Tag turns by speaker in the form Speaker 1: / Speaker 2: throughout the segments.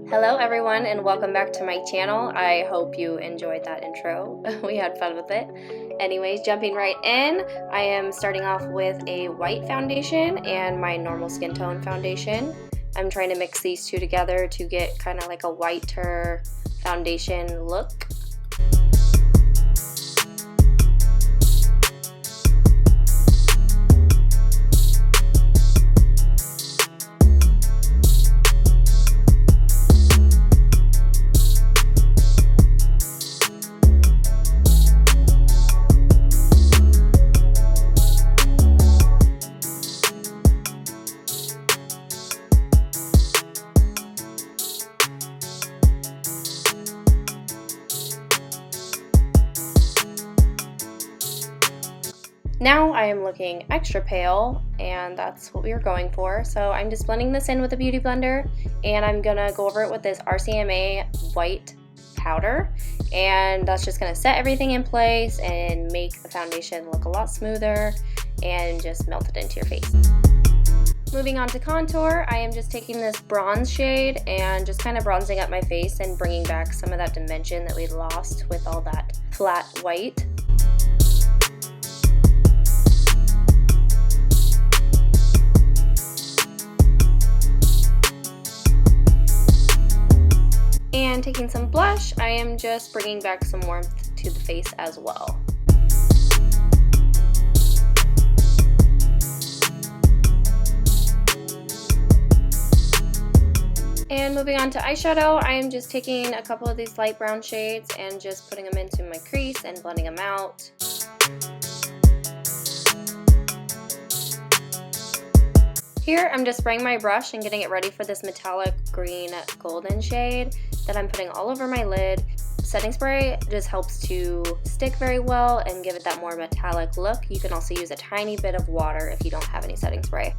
Speaker 1: Hello everyone and welcome back to my channel. I hope you enjoyed that intro. We had fun with it. Anyways, jumping right in, I am starting off with a white foundation and my normal skin tone foundation. I'm trying to mix these two together to get kind of like a whiter foundation look. Now I am looking extra pale, and that's what we were going for. So I'm just blending this in with a beauty blender, and I'm gonna go over it with this RCMA white powder, and that's just gonna set everything in place and make the foundation look a lot smoother and just melt it into your face. Moving on to contour, I am just taking this bronze shade and just kind of bronzing up my face and bringing back some of that dimension that we lost with all that flat white. And taking some blush, I am just bringing back some warmth to the face as well. And moving on to eyeshadow, I am just taking a couple of these light brown shades and just putting them into my crease and blending them out. Here, I'm just spraying my brush and getting it ready for this metallic green golden shade that I'm putting all over my lid. Setting spray just helps to stick very well and give it that more metallic look. You can also use a tiny bit of water if you don't have any setting spray.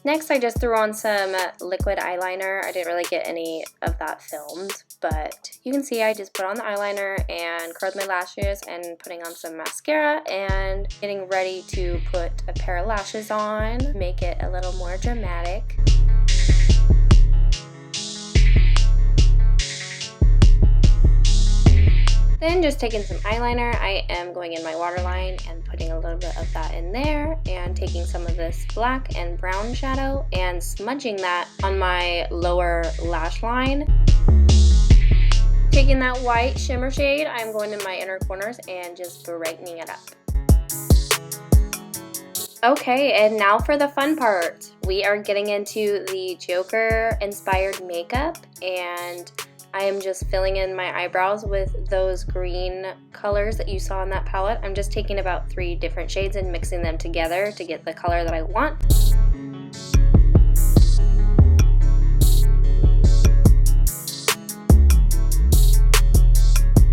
Speaker 1: Next, I just threw on some liquid eyeliner. I didn't really get any of that filmed, but you can see I just put on the eyeliner and curled my lashes and putting on some mascara and getting ready to put a pair of lashes on, make it a little more dramatic. Then just taking some eyeliner, I am going in my waterline and putting a little bit of that in there and taking some of this black and brown shadow and smudging that on my lower lash line. Taking that white shimmer shade, I'm going in my inner corners and just brightening it up. Okay, and now for the fun part. We are getting into the Joker inspired makeup, and I am just filling in my eyebrows with those green colors that you saw in that palette. I'm just taking about 3 different shades and mixing them together to get the color that I want.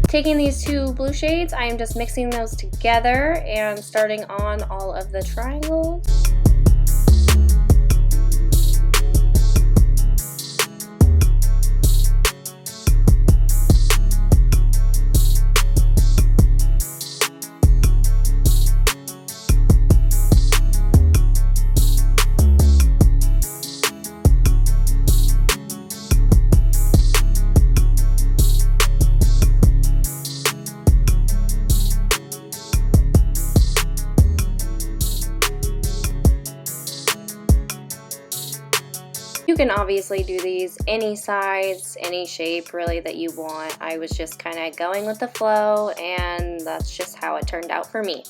Speaker 1: Taking these 2 blue shades, I am just mixing those together and starting on all of the triangles. You can obviously do these any size, any shape really that you want. I was just kind of going with the flow, and that's just how it turned out for me.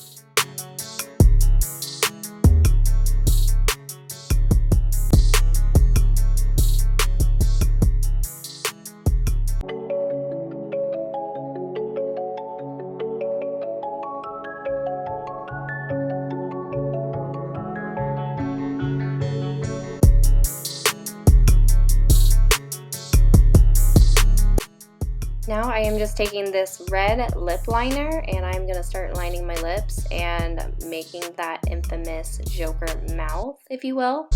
Speaker 1: Now I am just taking this red lip liner and I'm going to start lining my lips and making that infamous Joker mouth, if you will.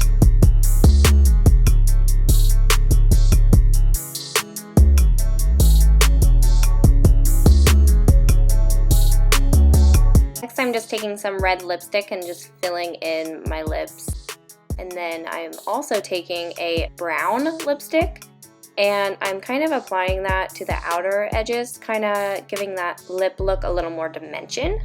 Speaker 1: Next I'm just taking some red lipstick and just filling in my lips. And then I'm also taking a brown lipstick, and I'm kind of applying that to the outer edges, kind of giving that lip look a little more dimension.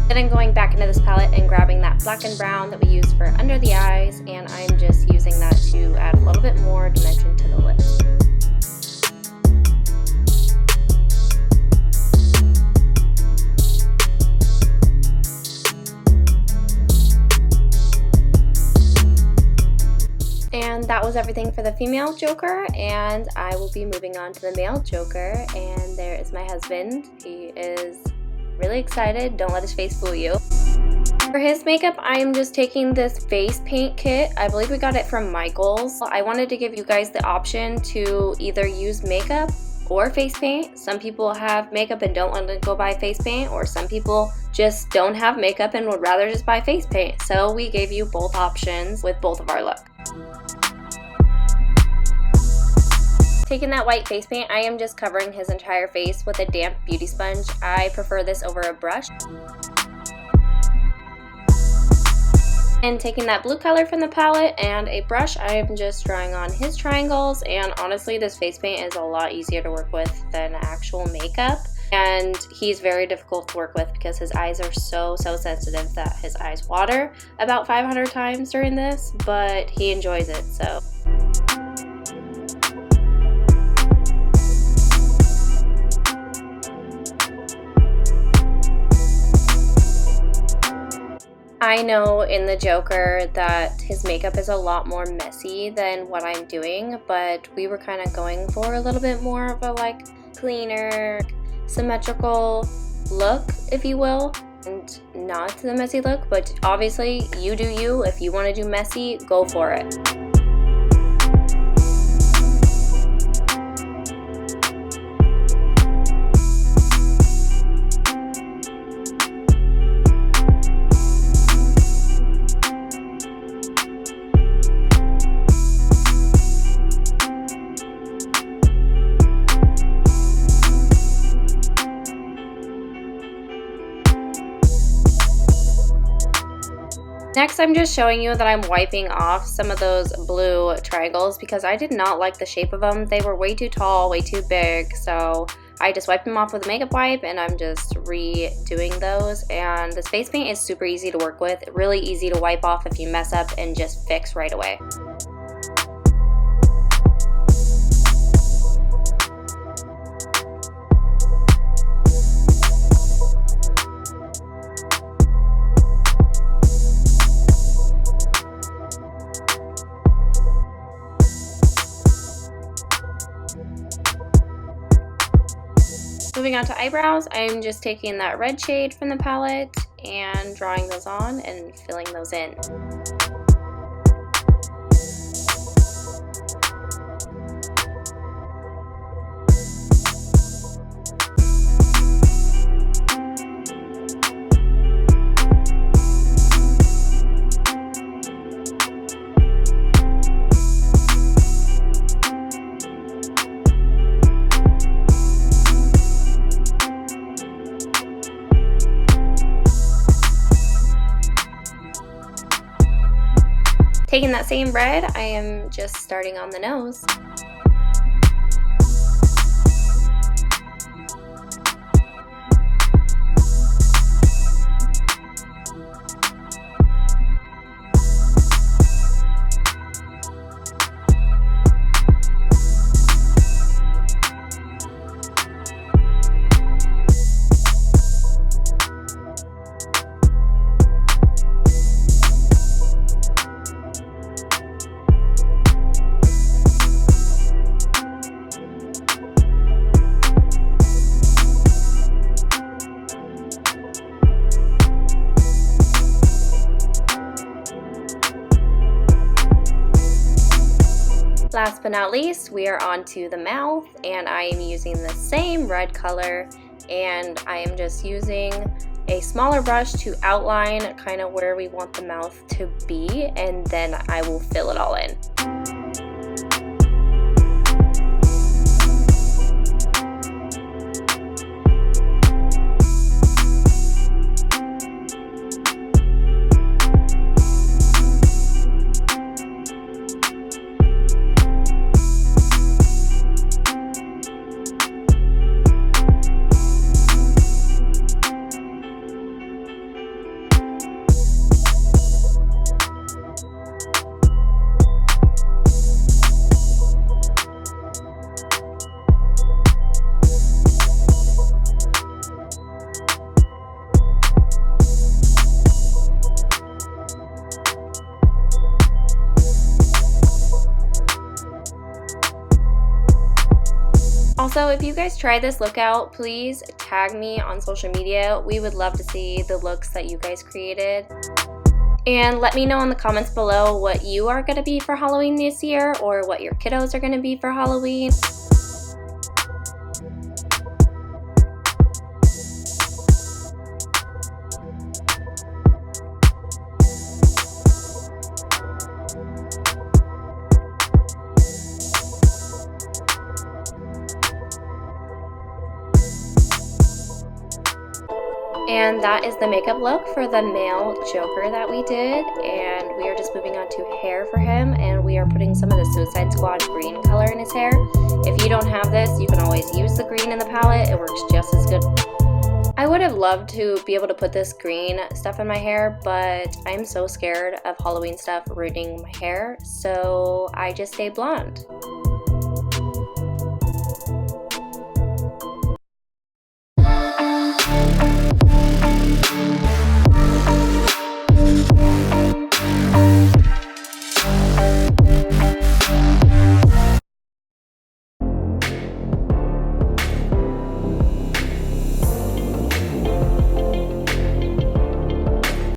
Speaker 1: Then I'm going back into this palette and grabbing that black and brown that we used for under the eyes, and I'm just using that to add a little bit more dimension to the lips. And that was everything for the female Joker, and I will be moving on to the male Joker. And there is my husband. He is really excited. Don't let his face fool you. For his makeup, I am just taking this face paint kit. I believe we got it from Michael's. I wanted to give you guys the option to either use makeup or face paint. Some people have makeup and don't want to go buy face paint, or some people just don't have makeup and would rather just buy face paint. So we gave you both options with both of our look. Taking that white face paint, I am just covering his entire face with a damp beauty sponge. I prefer this over a brush. And taking that blue color from the palette and a brush, I am just drawing on his triangles. And honestly, this face paint is a lot easier to work with than actual makeup. And he's very difficult to work with because his eyes are so sensitive that his eyes water about 500 times during this, but he enjoys it, so. I know in the Joker that his makeup is a lot more messy than what I'm doing, but we were kind of going for a little bit more of a like cleaner, symmetrical look, if you will, and not the messy look, but obviously you do you. If you want to do messy, go for it. Next, I'm just showing you that I'm wiping off some of those blue triangles because I did not like the shape of them. They were way too tall, way too big, so I just wiped them off with a makeup wipe, and I'm just redoing those. And this face paint is super easy to work with, really easy to wipe off if you mess up and just fix right away. Moving on to eyebrows, I'm just taking that red shade from the palette and drawing those on and filling those in. Taking that same red, I am just starting on the nose. Last but not least, we are on to the mouth, and I am using the same red color, and I am just using a smaller brush to outline kind of where we want the mouth to be, and then I will fill it all in. Also, if you guys try this look out, please tag me on social media. We would love to see the looks that you guys created. And let me know in the comments below what you are going to be for Halloween this year, or what your kiddos are going to be for Halloween. And that is the makeup look for the male Joker that we did, and we are just moving on to hair for him, and we are putting some of the Suicide Squad green color in his hair. If you don't have this, you can always use the green in the palette. It works just as good. I would have loved to be able to put this green stuff in my hair, but I'm so scared of Halloween stuff ruining my hair, so I just stay blonde.